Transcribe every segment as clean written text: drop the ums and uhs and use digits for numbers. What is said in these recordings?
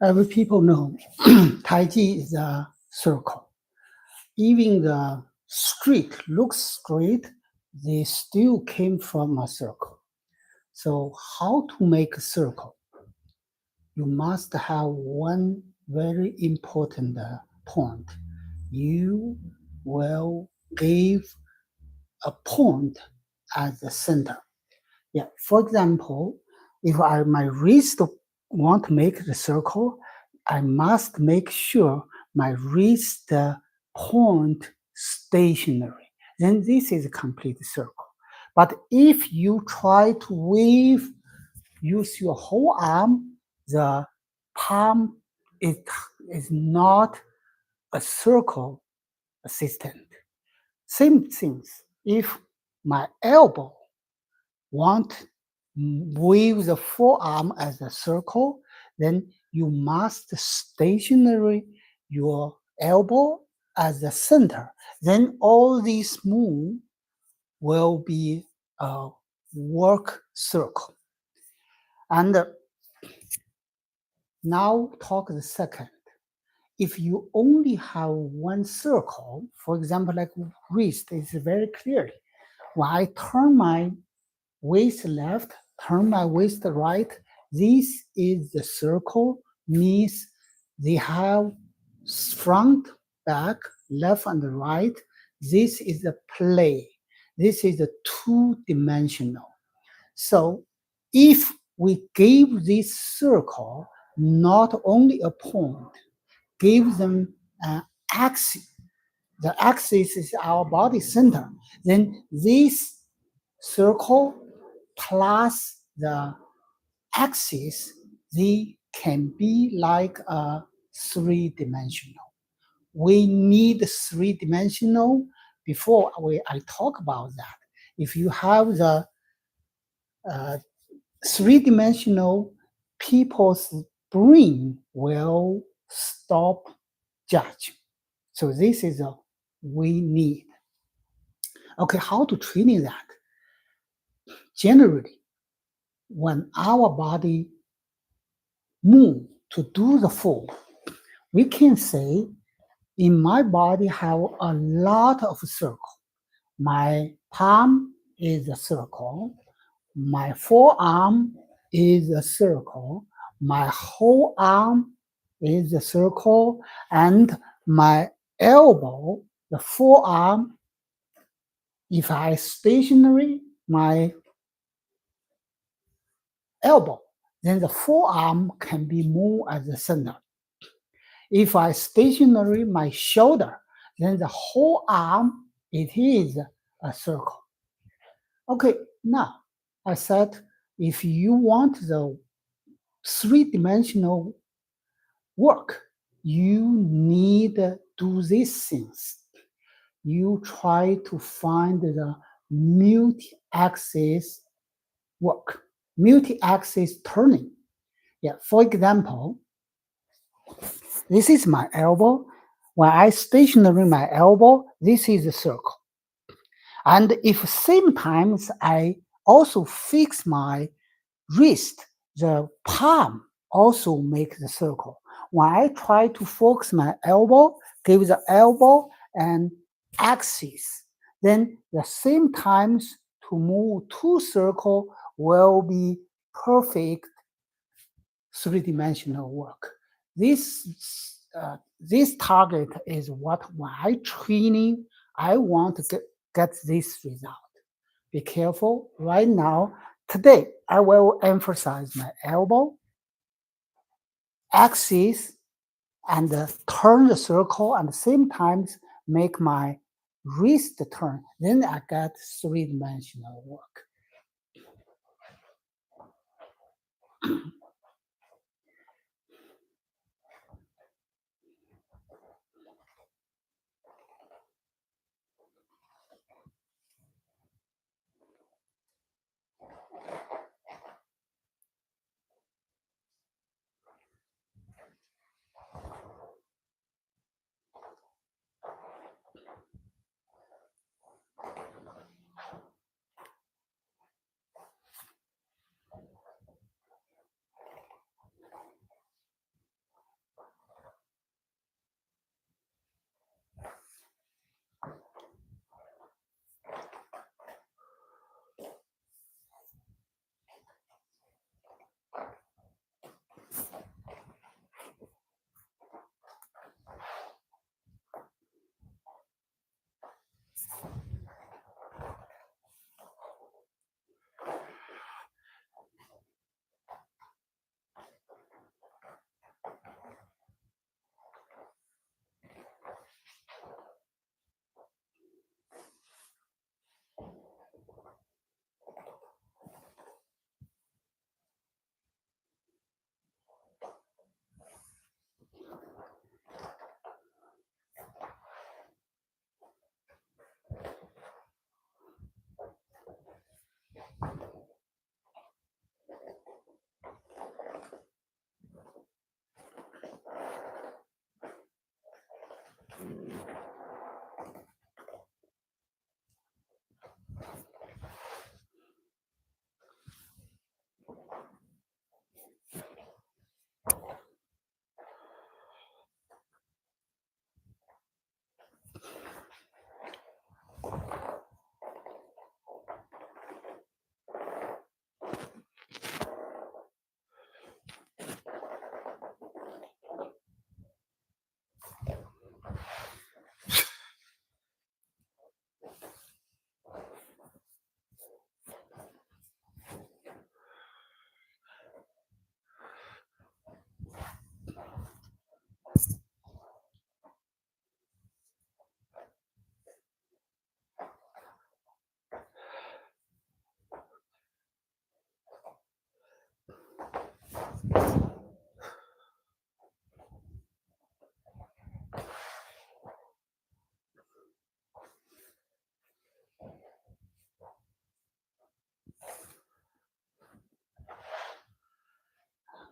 Every people know Taiji is a circle. Even the street looks straight, they still came from a circle. So how to make a circle? You must have one very important point. You will give a point at the center. Yeah. For example, if my wrist want to make the circle, I must make sure my wrist point stationary. Then this is a complete circle. But if you try to wave, use your whole arm, the palm is not a circle assistant. Same things. If my elbow want wave the forearm as a circle, then you must stationary your elbow as the center. Then all these move will be a work circle. And now talk the second. If you only have one circle, for example, like wrist, it's very clearly. When I turn my waist left, turn my waist right, this is the circle, means they have front, back, left and right. This is the play. This is a two-dimensional. So if we give this circle not only a point, give them an axis. The axis is our body center. Then this circle plus the axis, they can be like a three-dimensional. We need three-dimensional before I talk about that. If you have the three-dimensional, people's brain will stop judge. So this is a we need. Okay, how to training that? Generally, when our body move to do the fold, we can say, in my body have a lot of circle. My palm is a circle. My forearm is a circle. My whole arm is a circle. And my elbow, the forearm, if I stationary my elbow, then the forearm can be moved as the center. If I stationary my shoulder, then the whole arm, it is a circle. Okay, now I said, if you want the three-dimensional work, you need to do these things. You try to find the multi-axis work, multi-axis turning. Yeah, for example, this is my elbow. When I stationary my elbow, this is a circle. And if same times I also fix my wrist, the palm also make the circle. When I try to focus my elbow, give the elbow an axis, then the same times to move two circle will be perfect three-dimensional work. This target is what when I training, I want to get this result. Be careful. Right now, today, I will emphasize my elbow, axis, and turn the circle, and at the same time make my wrist turn, then I get three-dimensional work.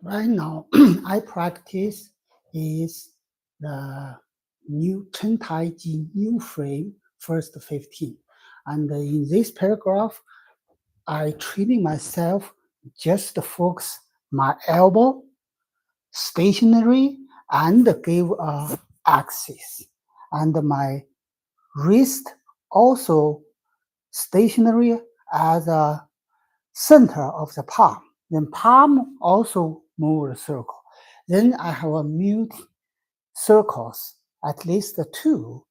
Right now, I practice is the new Taiji new frame first 15. And in this paragraph, I training myself just to focus my elbow stationary and give a axis. And my wrist also stationary as a center of the palm. Then palm also move a circle. Then I have a mute circles, at least two.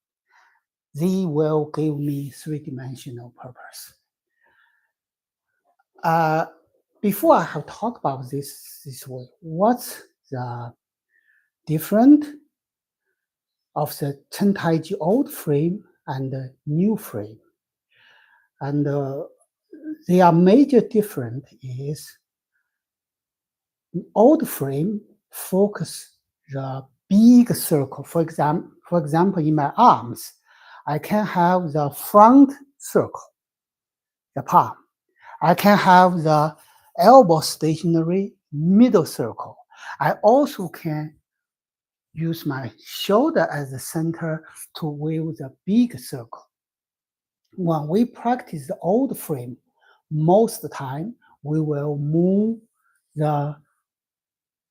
They will give me three-dimensional purpose. Before I have talked about this way, what's the difference of the Chen Taiji old frame and the new frame? And their major difference is old frame focus the big circle. For example, in my arms, I can have the front circle, the palm. I can have the elbow stationary middle circle. I also can use my shoulder as the center to wave the big circle. When we practice the old frame, most of the time we will move the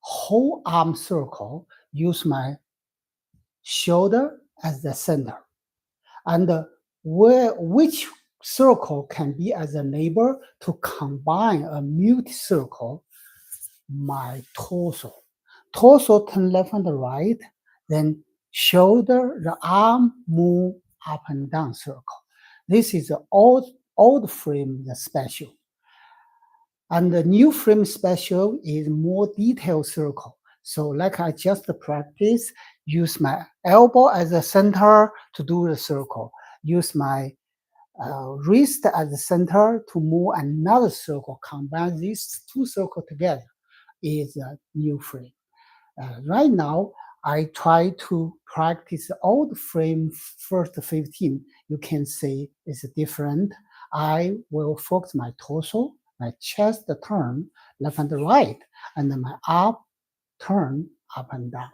whole arm circle, use my shoulder as the center. And which circle can be as a neighbor to combine a mute circle? My torso. Torso turn left and right, then shoulder, the arm move up and down circle. This is the old frame the special. And the new frame special is more detailed circle. So like I just practice, use my elbow as a center to do the circle. use my wrist at the center to move another circle. Combine these two circles together is a new frame. Right now, I try to practice old frame first 15. You can see it's different. I will focus my torso, my chest turn left and right, and then my arm turn up and down.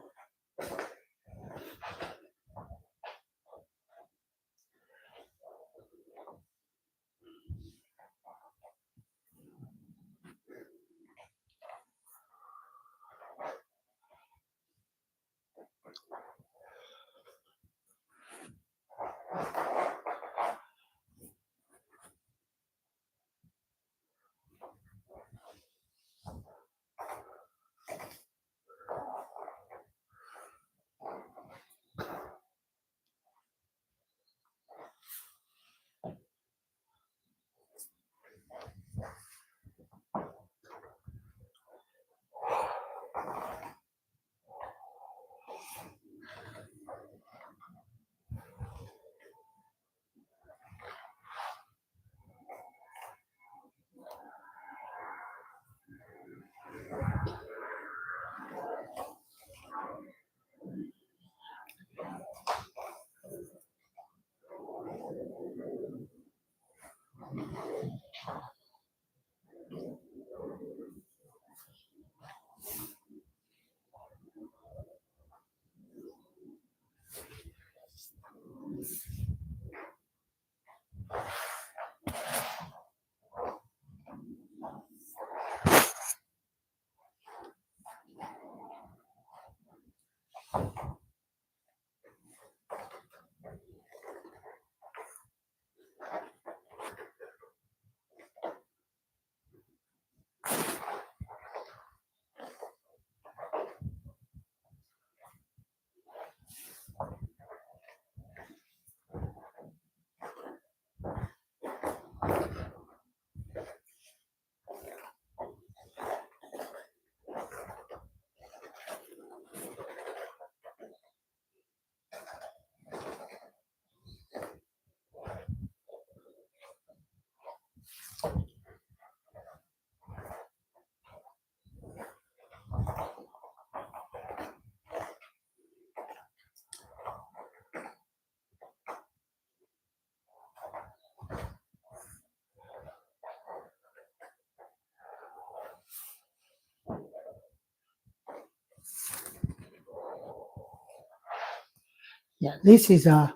Yeah, this is a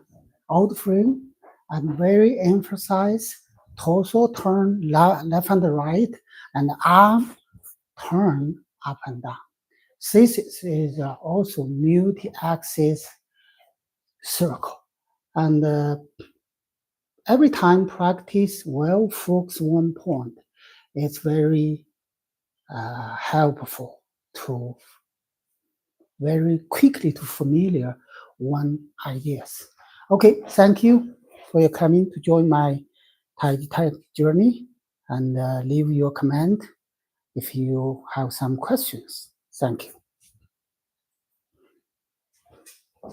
old frame and very emphasize torso turn left and right and arm turn up and down. This is also multi-axis circle. And every time practice well focus one point, it's very helpful to very quickly to familiar one ideas. Okay, thank you for your coming to join my Taiji journey, and leave your comment if you have some questions. Thank you.